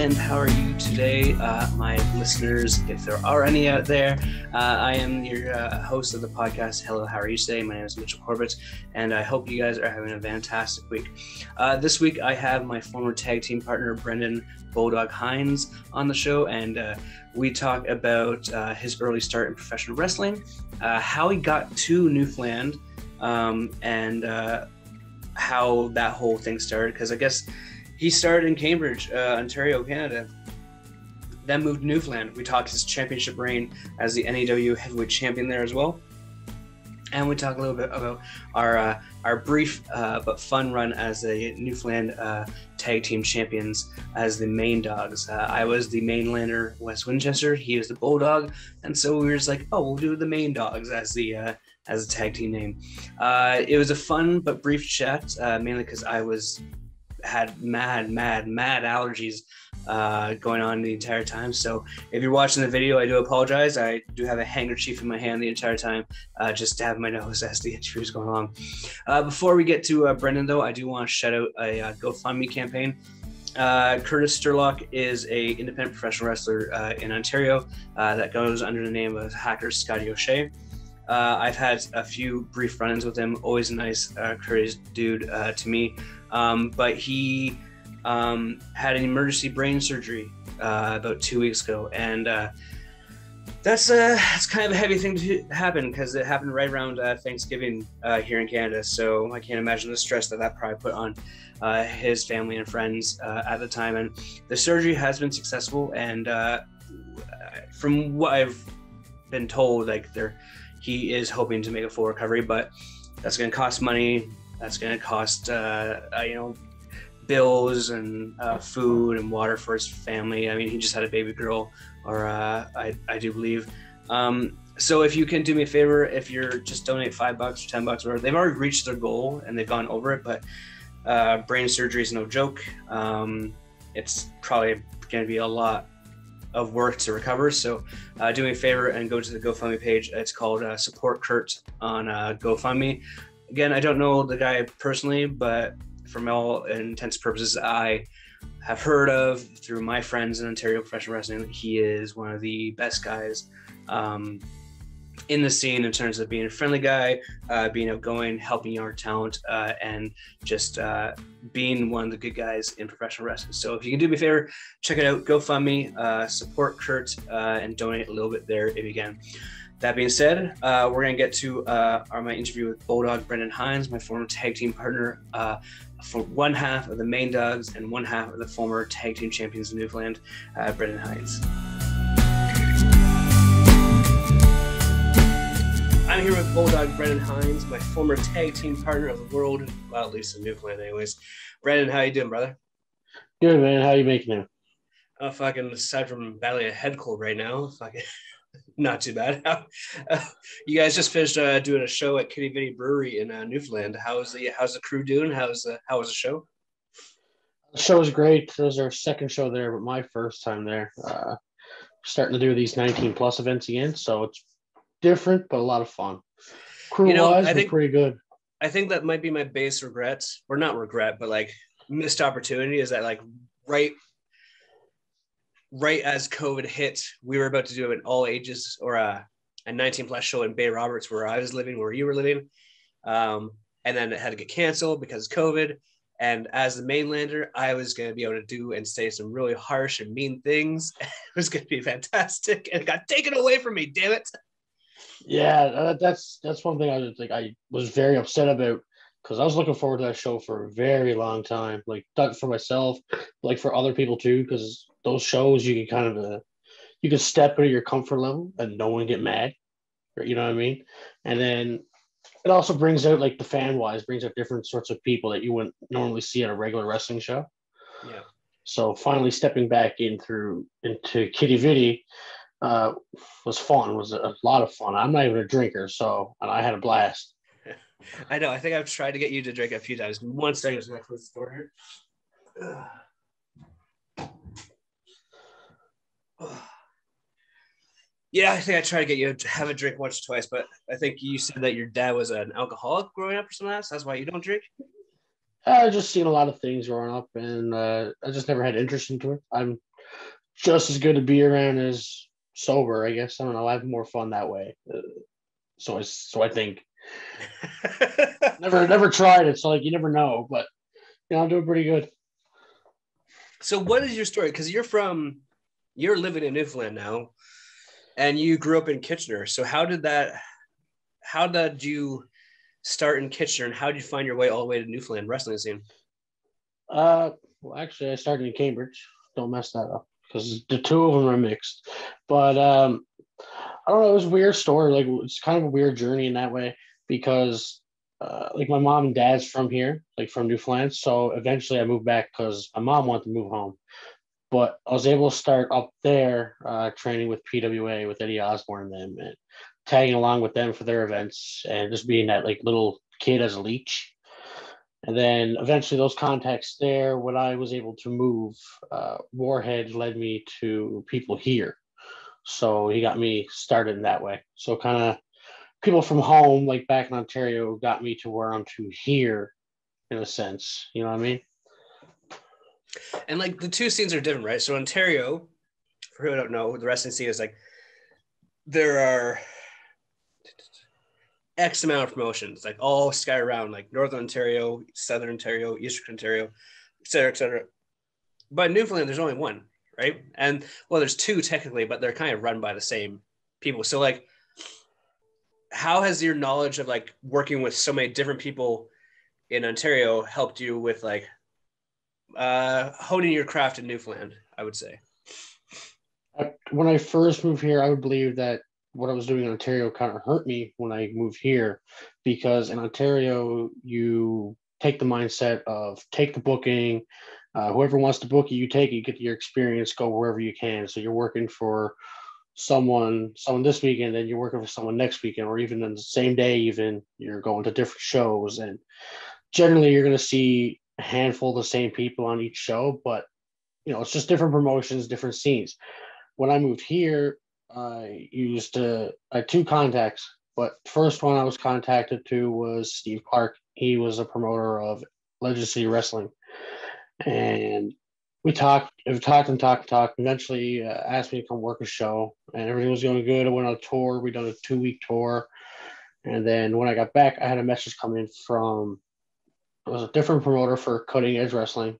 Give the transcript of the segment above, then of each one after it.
and how are you today, my listeners, if there are any out there? I am your host of the podcast. Hello, how are you today? My name is Mitchell Corbett, and I hope you guys are having a fantastic week. This week, I have my former tag team partner, Brandon Bulldog Hynes, on the show, and we talk about his early start in professional wrestling, how he got to Newfoundland, and how that whole thing started, because I guess he started in Cambridge, Ontario, Canada, then moved to Newfoundland. We talked his championship reign as the NAW heavyweight champion there as well. And we talk a little bit about our brief but fun run as the Newfoundland tag team champions as the main dogs. I was the mainlander, West Winchester. He was the Bulldog. And so we were just like, oh, we'll do the main dogs as a tag team name. It was a fun but brief chat, mainly because I had mad allergies going on the entire time. So if you're watching the video, I do apologize. I do have a handkerchief in my hand the entire time, just to have my nose as the interview is going on. Before we get to Brendan, though, I do want to shout out a GoFundMe campaign. Curtis Sturlock is a independent professional wrestler in Ontario that goes under the name of Hacker Scotty O'Shea. I've had a few brief run-ins with him. Always a nice, courteous dude to me. But he had an emergency brain surgery about 2 weeks ago, and that's kind of a heavy thing to happen, because it happened right around Thanksgiving here in Canada. So I can't imagine the stress that probably put on his family and friends at the time. And the surgery has been successful, and from what I've been told, he is hoping to make a full recovery, but that's going to cost money. That's going to cost, bills and food and water for his family. I mean, he just had a baby girl, or I do believe. So if you can do me a favor, if you're just donate $5 or $10 or whatever, they've already reached their goal and they've gone over it, but brain surgery is no joke. It's probably going to be a lot of work to recover. So do me a favor and go to the GoFundMe page. It's called Support Kurt on GoFundMe. Again, I don't know the guy personally, but from all intents and purposes, I have heard of through my friends in Ontario professional wrestling, he is one of the best guys in the scene in terms of being a friendly guy, being outgoing, helping younger talent, and just being one of the good guys in professional wrestling. So if you can do me a favor, check it out, GoFundMe, support Kurt, and donate a little bit there if you can. That being said, we're going to get to my interview with Bulldog Brandon Hynes, my former tag team partner, for one half of the main dogs and one half of the former tag team champions of Newfoundland, Brandon Hynes. I'm here with Bulldog Brandon Hynes, my former tag team partner of the world, well, at least in Newfoundland anyways. Brandon, how you doing, brother? Good, man. How you making it? Fucking aside from battling a head cold right now, fucking not too bad. You guys just finished doing a show at Kitty Vitty Brewery in Newfoundland. How's the crew doing? How was the show? The show was great. It was our second show there, but my first time there. Starting to do these 19+ events again, so it's different, but a lot of fun. Crew-wise, we're pretty good. I think that might be my biggest regret, or not regret, but missed opportunity, is that right as COVID hit, we were about to do an all ages or a 19+ show in Bay Roberts, where I was living, where you were living. And then it had to get canceled because of COVID. And as the mainlander, I was going to be able to do and say some really harsh and mean things. It was going to be fantastic. And it got taken away from me, damn it. Yeah, that's one thing I was very upset about, because I was looking forward to that show for a very long time. Not for myself, for other people too, because those shows you can kind of you can step into your comfort level and no one get mad, you know what I mean? And then it also brings out the fan wise, brings out different sorts of people that you wouldn't normally see at a regular wrestling show. Yeah. So finally stepping back into Kitty Vitty was fun. Was a lot of fun. I'm not even a drinker, and I had a blast. I know. I think I've tried to get you to drink a few times. One second, I was going to close the door here. Yeah, I think I tried to get you to have a drink once or twice, but I think you said that your dad was an alcoholic growing up or something else. That's why you don't drink? I just seen a lot of things growing up, and I just never had interest into it. I'm just as good to be around as sober, I guess. I don't know. I have more fun that way. So I think never tried it. So like you never know, but I'm doing pretty good. So what is your story? Because you're living in Newfoundland now, and you grew up in Kitchener. So how did you start in Kitchener, and how did you find your way all the way to Newfoundland wrestling scene? Well, actually, I started in Cambridge. Don't mess that up because the two of them are mixed. But I don't know. It was a weird story. Like it's kind of a weird journey in that way because like my mom and dad's from here, like from Newfoundland. So eventually I moved back because my mom wanted to move home. But I was able to start up there training with PWA with Eddie Osborne and them and tagging along with them for their events and just being that like little kid as a leech. And then eventually those contacts there, when I was able to move, Warhead led me to people here. So he got me started in that way. So kind of people from home, like back in Ontario, got me to where I'm to here in a sense. You know what I mean? And like the two scenes are different, right? So Ontario, for who don't know, the wrestling scene is like there are X amount of promotions, like all sky around, like Northern Ontario, Southern Ontario, Eastern Ontario, et cetera, et cetera. But in Newfoundland, there's only one, right? And well, there's two technically, but they're kind of run by the same people. So like, how has your knowledge of like working with so many different people in Ontario helped you with like honing your craft in Newfoundland, I would say? When I first moved here, I would believe that what I was doing in Ontario kind of hurt me when I moved here because in Ontario, you take the mindset of take the booking. Whoever wants to book you, you take it, you get your experience, go wherever you can. So you're working for someone this weekend, then you're working for someone next weekend, or even in the same day, even you're going to different shows. And generally you're going to see a handful of the same people on each show, but it's just different promotions, different scenes. When I moved here, I had two contacts, but first one I was contacted to was Steve Clark. He was a promoter of Legend City Wrestling, and we talked and talked. Eventually, asked me to come work a show, and everything was going good. I went on a tour. We done a 2-week tour, and then when I got back, I had a message come in from it was a different promoter for Cutting Edge Wrestling,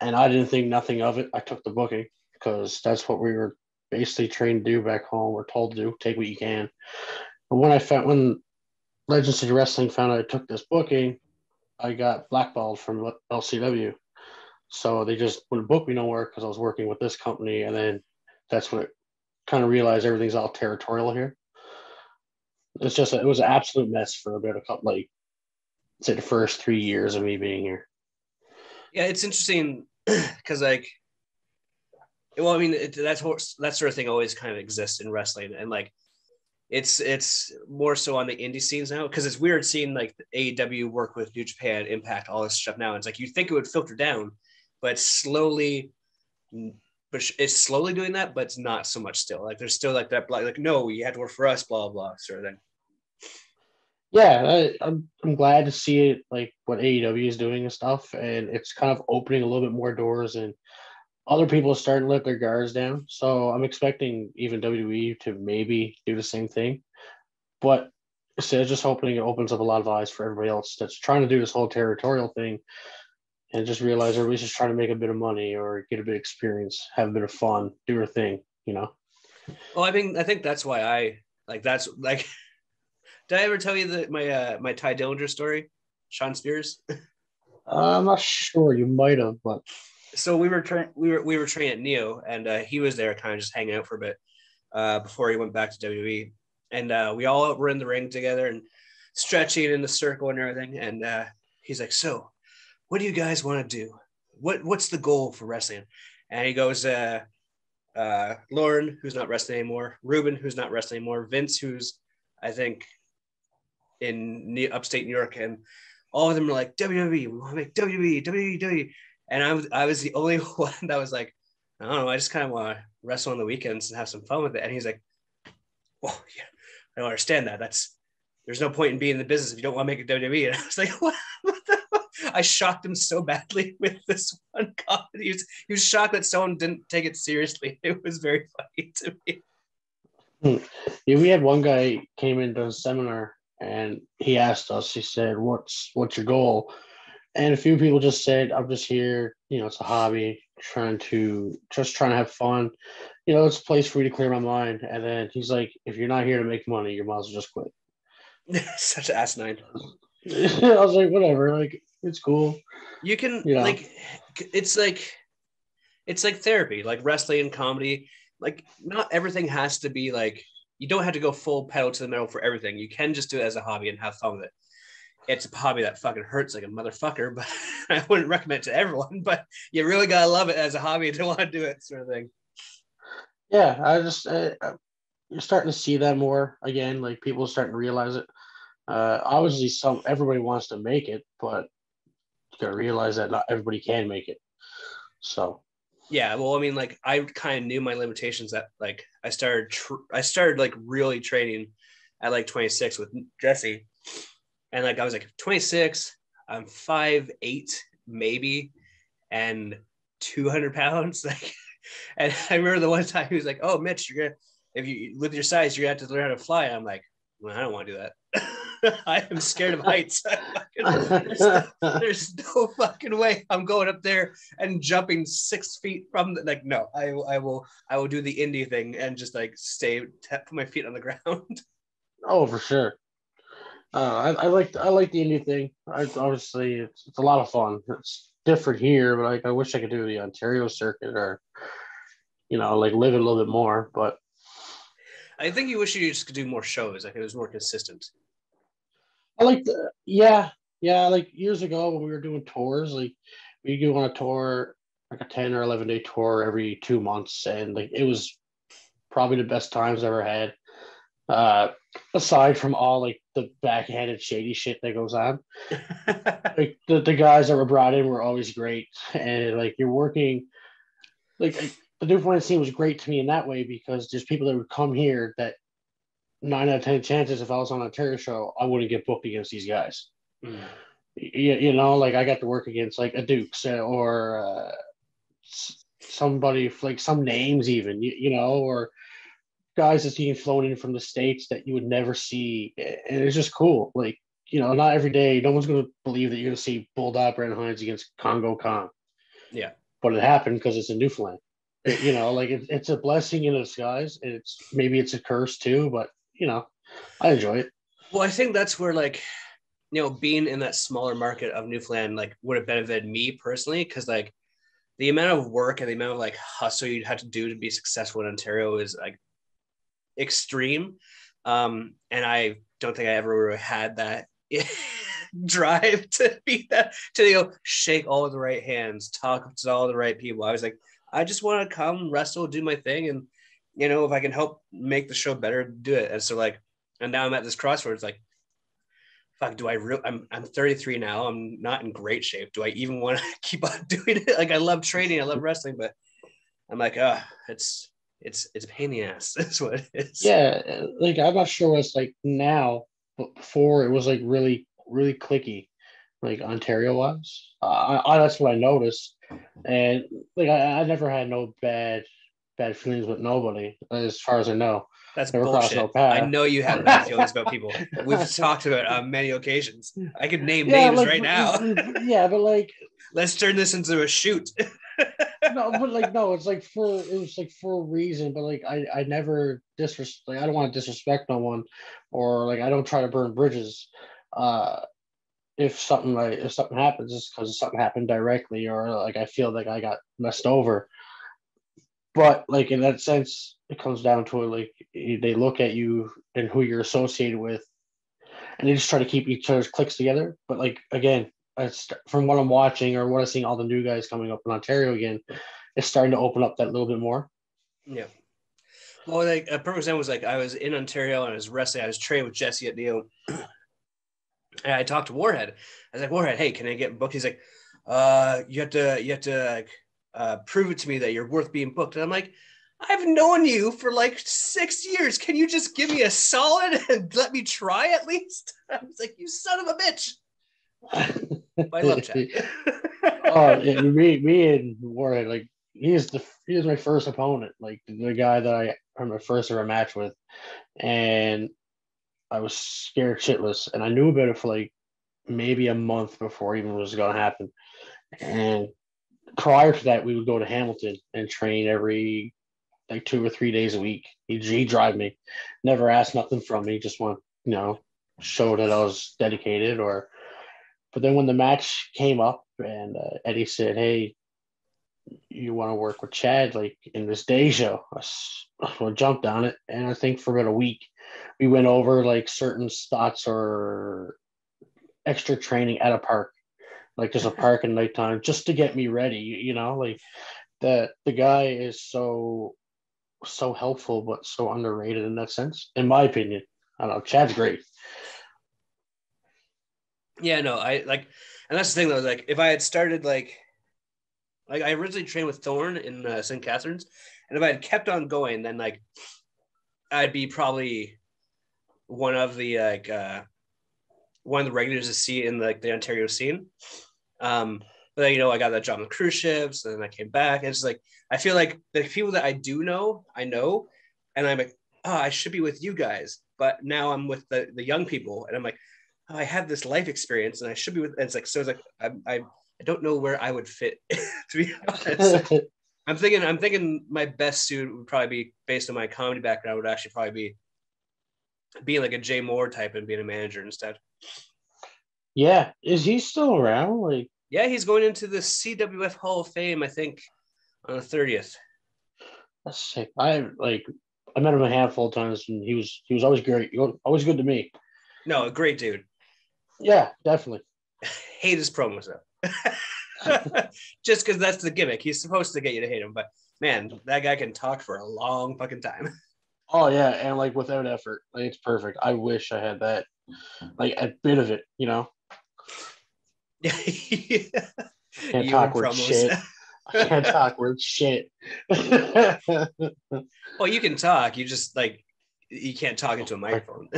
and I didn't think nothing of it. I took the booking because that's what we were basically trained to do back home. We're told to do, take what you can. But when Legend City Wrestling found out I took this booking, I got blackballed from LCW. So they just wouldn't book me nowhere because I was working with this company. And then that's when it kind of realized everything's all territorial here. It was an absolute mess for about say the first 3 years of me being here. Yeah, it's interesting because like, well, I mean, that sort of thing always kind of exists in wrestling, and like, it's more so on the indie scenes now because it's weird seeing like AEW work with New Japan, Impact, all this stuff now. It's like you think it would filter down, but it's slowly doing that, but it's not so much still. Like there's still like that, like no, you had to work for us, blah blah, sort of thing. Yeah, I'm glad to see it like what AEW is doing and stuff, and it's kind of opening a little bit more doors and other people are starting to let their guards down. So I'm expecting even WWE to maybe do the same thing. But instead of just hoping it opens up a lot of eyes for everybody else that's trying to do this whole territorial thing and just realize everybody's just trying to make a bit of money or get a bit of experience, have a bit of fun, do their thing. Well, I think that's why I like that's like did I ever tell you that my Ty Dillinger story? Sean Spears? I'm not sure. You might have, but so we were training at Neo, and he was there, kind of just hanging out for a bit before he went back to WWE, and we all were in the ring together and stretching in the circle and everything. And he's like, "So, what do you guys want to do? What's the goal for wrestling?" And he goes, "Lauren, who's not wrestling anymore; Ruben, who's not wrestling anymore; Vince, who's I think in upstate New York, and all of them are like WWE. We want to make WWE. And I was the only one that was like, I don't know, I just kind of want to wrestle on the weekends and have some fun with it. And he's like, well, yeah, I don't understand that. There's no point in being in the business if you don't want to make a WWE. And I was like, what? I shocked him so badly with this one comment. He was shocked that someone didn't take it seriously. It was very funny to me. Yeah, we had one guy came into a seminar and he asked us, he said, what's your goal? And a few people just said, I'm just here, it's a hobby, trying to have fun. It's a place for me to clear my mind. And then he's like, if you're not here to make money, you might as well just quit. Such an asinine. I was like, whatever, like it's cool. You can like it's like therapy, like wrestling and comedy. Like not everything has to be like, you don't have to go full pedal to the metal for everything. You can just do it as a hobby and have fun with it. It's a hobby that fucking hurts like a motherfucker, but I wouldn't recommend it to everyone, but you really gotta love it as a hobby to want to do it, sort of thing. Yeah, I just you're starting to see that more again, like people are starting to realize it. Obviously everybody wants to make it, but you gotta realize that not everybody can make it. So yeah, well, I mean, like I kind of knew my limitations that like I started like really training at like 26 with Jesse, and like I was like 26, I'm 5'8" maybe, and 200 pounds. Like, and I remember the one time he was like, "Oh, Mitch, you're gonna if you with your size, you're gonna have to learn how to fly." I'm like, well, I don't want to do that. I am scared of heights. There's no fucking way I'm going up there and jumping 6 feet from no, I will do the indie thing and just like put my feet on the ground. Oh, for sure. I like the indie thing. Obviously it's a lot of fun. It's different here, but like I wish I could do the Ontario circuit or like live it a little bit more. But I think you wish you just could do more shows. Like it was more consistent. I like yeah. Like years ago when we were doing tours, like we go on a tour, like a 10 or 11-day tour every 2 months, and like it was probably the best times I ever had. Aside from all like the backhanded shady shit that goes on, like the guys that were brought in were always great, and like you're working, like the Newfoundland scene was great to me in that way because there's people that would come here that 9 out of 10 chances if I was on an Ontario show, I wouldn't get booked against these guys. Mm. Like I got to work against like a Dukes or somebody like some names even, or guys that's being flown in from the States that you would never see. And it's just cool. Like, not every day, no one's going to believe that you're going to see Bulldog Brandon Hynes against Congo Khan. Yeah. But it happened because it's in Newfoundland. Like it's a blessing in disguise. Maybe it's a curse too, but I enjoy it. Well, I think that's where like, being in that smaller market of Newfoundland, like would have benefited me personally. Cause like the amount of work and the amount of like hustle you'd have to do to be successful in Ontario is like extreme. And I don't think I ever really had that drive to be that, to shake all of the right hands, talk to all the right people. I was like, I just want to come wrestle, do my thing. And, if I can help make the show better, do it. And so like, and now I'm at this crossroads, like, fuck, I'm 33 now. I'm not in great shape. Do I even want to keep on doing it? Like, I love training. I love wrestling, but I'm like, it's a pain in the ass. That's what it is. Yeah. Like, I'm not sure what it's like now, but before it was like really, really clicky, like Ontario was. That's what I noticed. And like, I never had no bad feelings with nobody, as far as I know. That's never bullshit. No path. I know you have bad feelings about people. We've talked about it on many occasions. I could name names like, right now. Yeah, but like, let's turn this into a shoot. No, but like, no, it was like for a reason. But like, I never I don't want to disrespect no one, or like I don't try to burn bridges. If something happens, it's because something happened directly, or like I feel like I got messed over. But like in that sense, it comes down to it. Like they look at you and who you're associated with, and they just try to keep each other's cliques together. But like again, from what I'm watching or what I'm seeing, all the new guys coming up in Ontario again, it's starting to open up that little bit more. Yeah. Well, like a perfect example was like I was in Ontario and I was wrestling. I was training with Jesse at Neo, and I talked to Warhead. I was like, Warhead, hey, can I get booked? He's like, you have to prove it to me that you're worth being booked. And I'm like, I've known you for like 6 years. Can you just give me a solid and let me try at least? I was like, you son of a bitch. But I love Chad. Oh, me and Warren, like he was my first opponent, like the guy that I had my first ever match with, and I was scared shitless, and I knew about it for like maybe a month before it even was going to happen. And prior to that, we would go to Hamilton and train every like 2 or 3 days a week. He'd drive me, never asked nothing from me, just want show that I was dedicated. Or, but then when the match came up and Eddie said, "Hey, you want to work with Chad like in this day show?" I jumped on it, and I think for about a week, we went over like certain spots or extra training at a park, like there's a park at nighttime, just to get me ready. Like the guy is so helpful, but so underrated in that sense, in my opinion. I don't know. Chad's great. Yeah, no, I like, and that's the thing though. Like, if I had started like I originally trained with Thorne in St. Catharines, and if I had kept on going, then like I'd be probably one of the one of the regulars to see in like the Ontario scene. But then, I got that job on the cruise ships, and then I came back. And it's like I feel like the people that I do know, I know, and I'm like, oh, I should be with you guys, but now I'm with the young people, and I'm like, oh, I have this life experience, and I should be with. And it's like so. It's like I don't know where I would fit, to be honest. I'm thinking my best suit would probably be, based on my comedy background, would actually probably be being like a Jay Moore type and being a manager instead. Yeah, is he still around? Like, Yeah, he's going into the CWF Hall of Fame, I think, on the 30th. that's sick. I met him a handful of times, and he was always great. He was always good to me. No, a great dude. Yeah, definitely. Hate his promos though. Just because that's the gimmick. He's supposed to get you to hate him, but man, that guy can talk for a long fucking time. Oh yeah, and like without effort, like it's perfect. I wish I had that, like a bit of it. I can't You and talk worth promos. shit. I can't talk worth shit. Well, you can talk. You just like you can't talk into a microphone.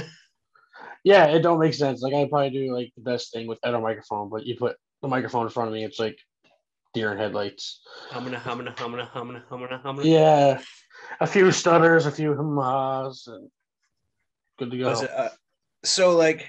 Yeah, it don't make sense. Like I probably do like the best thing without a microphone, but you put the microphone in front of me, it's like deer in headlights. Humana. Yeah, a few stutters, a few hum-has, and good to Was go. it? So like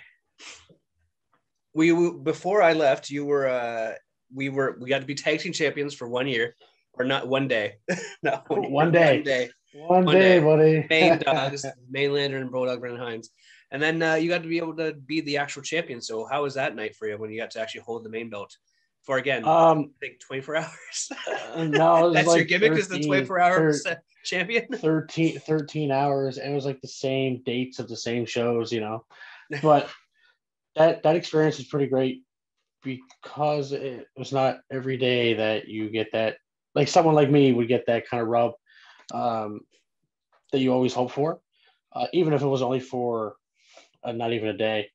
we before I left, you were we got to be tag team champions for 1 year, or not 1 day, not 1 year, One one day, day, one one day, day. buddy. Main dogs, Mainlander and Bulldog Brandon Hynes, and then you got to be able to be the actual champion. So how was that night for you when you got to actually hold the main belt for, again, um, I think 24 hours? no, it was That's your like gimmick, is the 24-hour champion. 13 hours, and it was like the same dates of the same shows. But that experience was pretty great because it was not every day that you get that. Like someone like me would get that kind of rub um, that you always hope for, even if it was only for not even a day.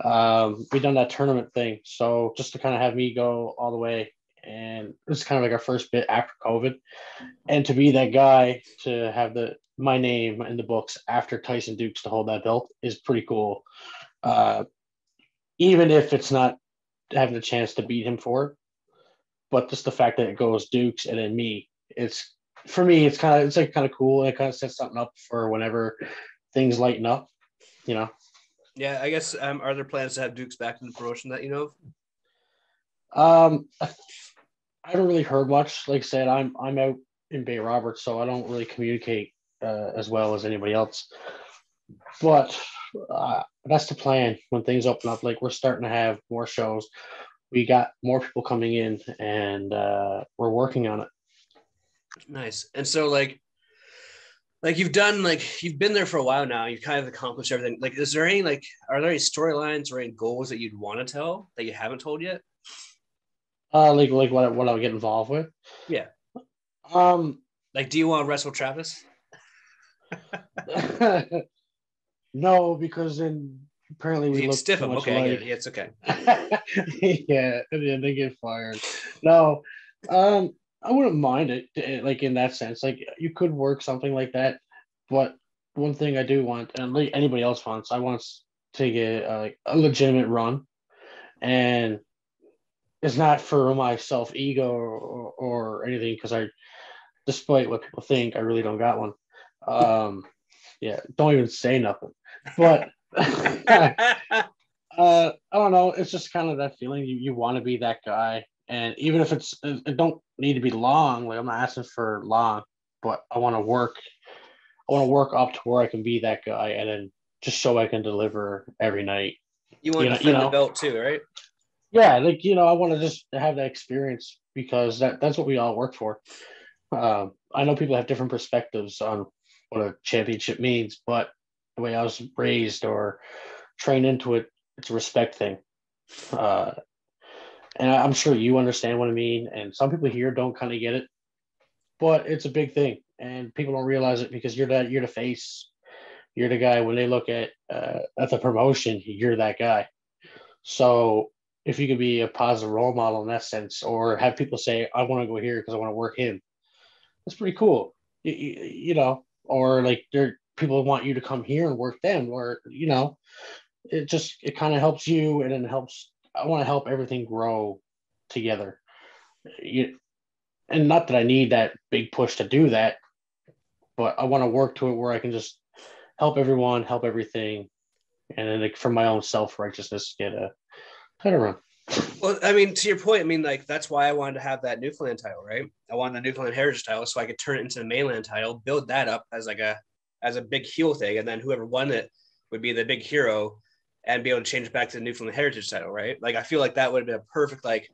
We done that tournament thing, so just to kind of have me go all the way, and it's kind of like our first bit after COVID, and to be that guy to have my name in the books after Tyson Dukes to hold that belt is pretty cool. Uh, Even if it's not having a chance to beat him for it, but just the fact that it goes Dukes and then me, it's for me, it's like kind of cool. It kind of sets something up for whenever things lighten up. Yeah, I guess are there plans to have Dukes back in the promotion that you know of? I haven't really heard much. Like I said, I'm out in Bay Roberts, so I don't really communicate as well as anybody else. But that's the plan. When things open up, like we're starting to have more shows, we got more people coming in, and we're working on it. Nice. And so like you've done, like you've been there for a while now, you've kind of accomplished everything. Like, is there any are there any storylines or any goals that you'd want to tell that you haven't told yet? Like what I would get involved with. Yeah. Um, Like, do you want to wrestle Travis? no, because then apparently we You'd look stiff too him. much Okay, I get it. alike. Yeah, it's okay. Yeah, and then they get fired. No, I wouldn't mind it, like in that sense. Like you could work something like that, but one thing I do want, and like anybody else wants, I want to get a legitimate run, and is not for my self ego or anything, because despite what people think, I really don't got one. Yeah, don't even say nothing. But I don't know. It's just kind of that feeling you want to be that guy, and even if it don't need to be long. Like I'm not asking for long, but I want to work. I want to work up to where I can be that guy, and then just so I can deliver every night. You want to defend the belt too, right? Yeah, like I want to just have that experience, because that's what we all work for. I know people have different perspectives on what a championship means, but the way I was raised or trained into it, it's a respect thing. Uh, and I'm sure you understand what I mean. And some people here don't kind of get it, but it's a big thing, and people don't realize it, because you're the face, you're the guy. When they look at the promotion, you're that guy. So if you could be a positive role model in that sense, or have people say, "I want to go here because I want to work him," that's pretty cool. Or like people want you to come here and work them, or it kind of helps you, and then helps. I want to help everything grow together. And not that I need that big push to do that, but I want to work to it where I can just help everyone, help everything, and then like for my own self righteousness, get a kind of run. Well, I mean, to your point, I mean, like that's why I wanted to have that Newfoundland title, right? I wanted the Newfoundland Heritage title so I could turn it into the mainland title, build that up as a big heel thing, and then whoever won it would be the big hero and be able to change it back to the Newfoundland Heritage title, right? Like I feel like that would have been a perfect like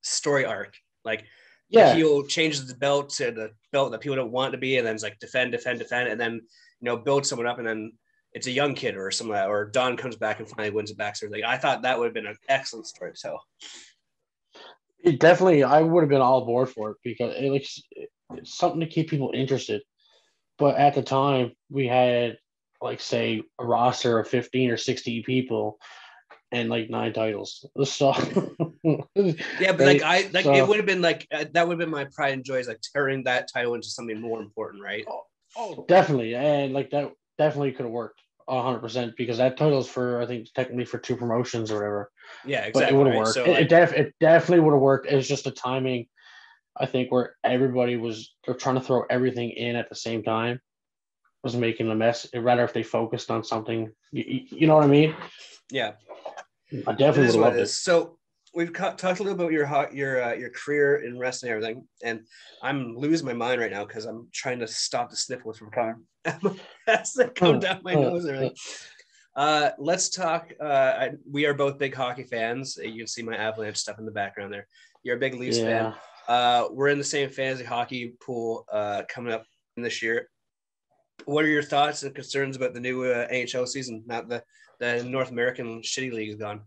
story arc. Like the heel changes the belt to the belt that people don't want it to be, and then it's like defend, and then build someone up, and then it's a young kid or something like that, or Don comes back and finally wins it back. So like I thought that would have been an excellent story to tell. It definitely, I would have been all aboard for it, because it's something to keep people interested. But at the time, we had like say a roster of 15 or 16 people and like 9 titles. So yeah, but it would have been like that would have been my pride and joy, is like turning that title into something more important, right? Oh, definitely, and like that definitely could have worked 100%, because that title's for, I think, technically for 2 promotions or whatever. Yeah, exactly. But it would have right? worked. So it definitely would have worked. It was just the timing, I think, where everybody they're trying to throw everything in at the same time, was making a mess. Rather if they focused on something, you know what I mean? Yeah, I definitely would have loved it. So we've talked a little about your career in wrestling and everything, and I'm losing my mind right now because I'm trying to stop the sniffles from coming as they come down my nose and everything. Let's talk. We are both big hockey fans. You can see my Avalanche stuff in the background there. You're a big Leafs fan. We're in the same fantasy hockey pool coming up this year. What are your thoughts and concerns about the new NHL season? Not the North American shitty league is gone.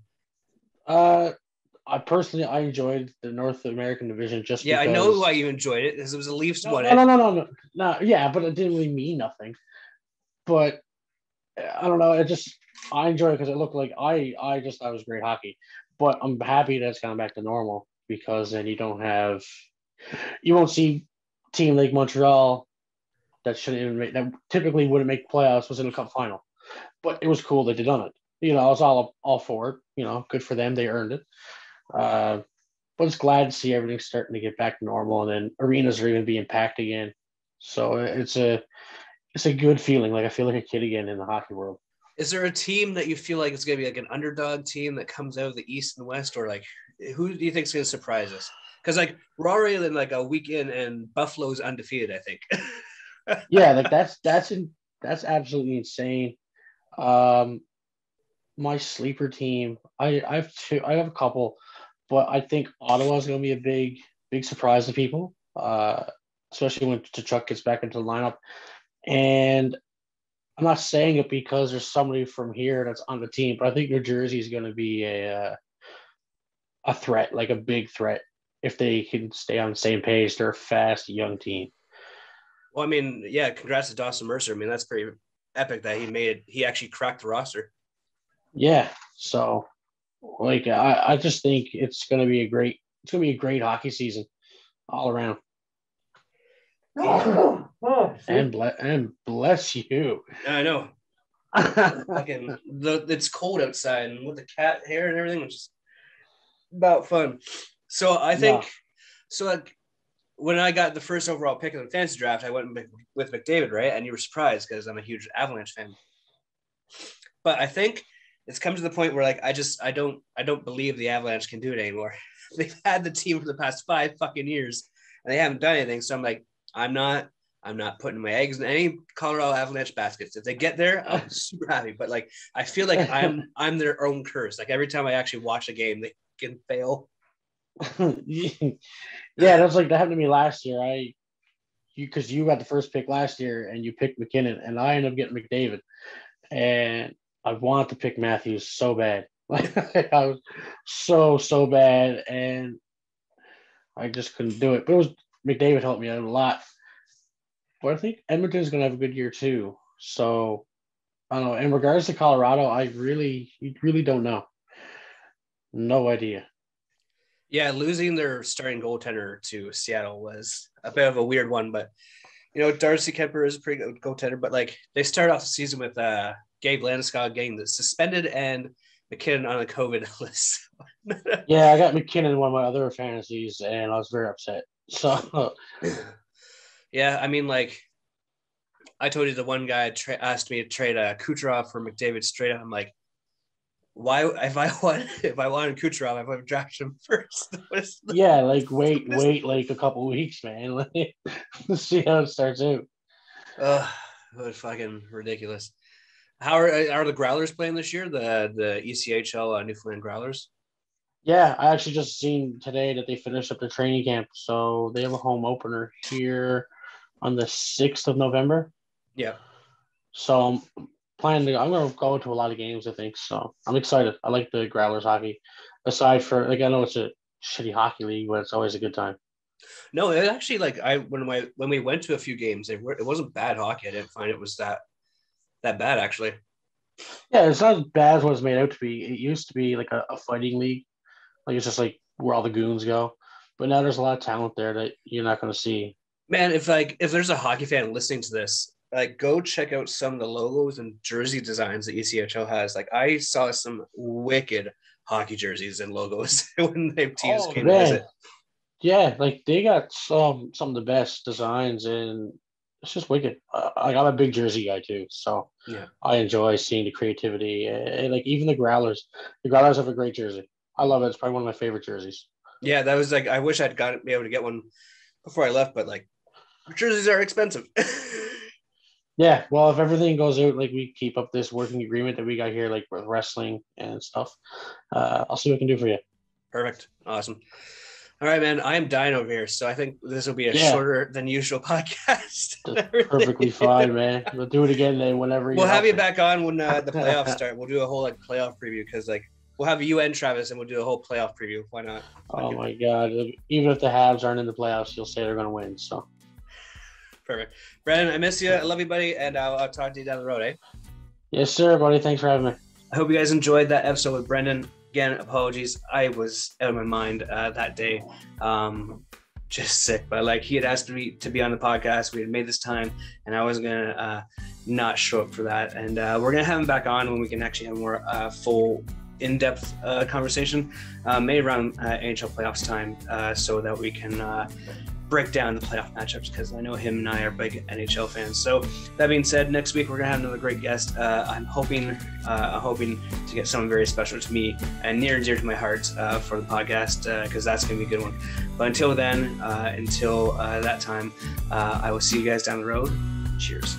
I personally enjoyed the North American division just because. I know why you enjoyed it, because it was the Leafs won it. No. Yeah, but it didn't really mean nothing. But I don't know. I enjoyed it because it looked like I just thought it was great hockey. But I'm happy that it's gone back to normal, because then you won't see team like Montreal that typically wouldn't make playoffs was in a cup final. But it was cool that they done it. I was all for it. Good for them. They earned it. But it's glad to see everything starting to get back to normal, and then arenas are even being packed again. So it's a good feeling. Like I feel like a kid again in the hockey world. Is there a team that you feel like it's going to be like an underdog team that comes out of the East and West, or like who do you think is going to surprise us? Because like we're already in like a weekend and Buffalo's undefeated, I think. Yeah, like that's absolutely insane. My sleeper team, I have two. I have a couple, but I think Ottawa's going to be a big surprise to people, especially when Tkachuk gets back into the lineup. And I'm not saying it because there's somebody from here that's on the team, but I think New Jersey is going to be a threat, like a big threat, if they can stay on the same page. They're a fast, young team. Well, I mean, yeah, congrats to Dawson Mercer. I mean, that's pretty epic that he made it. He actually cracked the roster. Yeah, so like I just think it's going to be a great hockey season all around. And bless you. I know. It's cold outside, and with the cat hair and everything, it's just about fun. So I think No. so. Like when I got the first overall pick in the fantasy draft, I went with McDavid, right? And you were surprised because I'm a huge Avalanche fan. But I think it's come to the point where like I don't believe the Avalanche can do it anymore. They've had the team for the past 5 fucking years and they haven't done anything. So I'm like, I'm not putting my eggs in any Colorado Avalanche baskets. If they get there, I'm super happy. But like I feel like I'm their own curse. Like every time I actually watch a game, they can fail. Yeah, that's like that happened to me last year. Because you got the first pick last year and you picked McKinnon, and I ended up getting McDavid, and I wanted to pick Matthews so bad. Like I was so bad, and I just couldn't do it. But it was McDavid helped me out a lot. But I think Edmonton's gonna have a good year too. So I don't know. In regards to Colorado, you really don't know. No idea. Yeah, losing their starting goaltender to Seattle was a bit of a weird one, but Darcy Kemper is a pretty good goaltender, but like they started off the season with Gabe Landeskog getting suspended and McKinnon on the COVID list. Yeah, I got McKinnon in one of my other fantasies, and I was very upset. So, yeah, I mean, like I told you, the one guy asked me to trade Kucherov for McDavid straight up. I'm like, why? If I wanted Kucherov, I would have drafted him first. yeah, like wait like a couple weeks, man. Like, let's see how it starts out. It was fucking ridiculous. How are the Growlers playing this year? The ECHL Newfoundland Growlers. Yeah, I actually just seen today that they finished up the training camp, so they have a home opener here on the 6th of November. Yeah. So I'm going to go to a lot of games, I think. So I'm excited. I like the Growlers hockey. Aside for, like, I know it's a shitty hockey league, but it's always a good time. No, it actually, like, when we went to a few games, it wasn't bad hockey. I didn't find it was that bad, actually. Yeah, it's not as bad as what it's made out to be. It used to be like a fighting league. Like, it's just like where all the goons go. But now there's a lot of talent there that you're not going to see. Man, if there's a hockey fan listening to this, like, go check out some of the logos and jersey designs that ECHL has. Like, I saw some wicked hockey jerseys and logos when the teams came to visit. Yeah, like they got some of the best designs, and it's just wicked. I'm a big jersey guy too, so yeah, I enjoy seeing the creativity. And like even the Growlers have a great jersey. I love it. It's probably one of my favorite jerseys. Yeah, that was like, I wish I'd be able to get one before I left, but like jerseys are expensive. Yeah, well, if everything goes out, like we keep up this working agreement that we got here, like with wrestling and stuff, I'll see what I can do for you. Perfect. Awesome. All right, man. I am dying over here, so I think this will be a shorter than usual podcast. Perfectly fine, man. We'll do it again then whenever. We'll have you back on when the playoffs start. We'll do a whole like playoff preview because like we'll have you and Travis, and we'll do a whole playoff preview. Why not? Oh my God! Even if the Habs aren't in the playoffs, you'll say they're going to win. So. Perfect. Brandon, I miss you. I love you, buddy. And I'll talk to you down the road, eh? Yes, sir, buddy. Thanks for having me. I hope you guys enjoyed that episode with Brendan. Again, apologies. I was out of my mind that day. Just sick. But like he had asked me to be on the podcast. We had made this time and I wasn't going to not show up for that. And we're going to have him back on when we can actually have more full in-depth conversation, maybe around NHL playoffs time so that we can break down the playoff matchups because I know him and I are big NHL fans. So that being said, next week we're gonna have another great guest. I'm hoping to get someone very special to me and near and dear to my heart for the podcast because that's gonna be a good one. But until then, until that time, I will see you guys down the road. Cheers.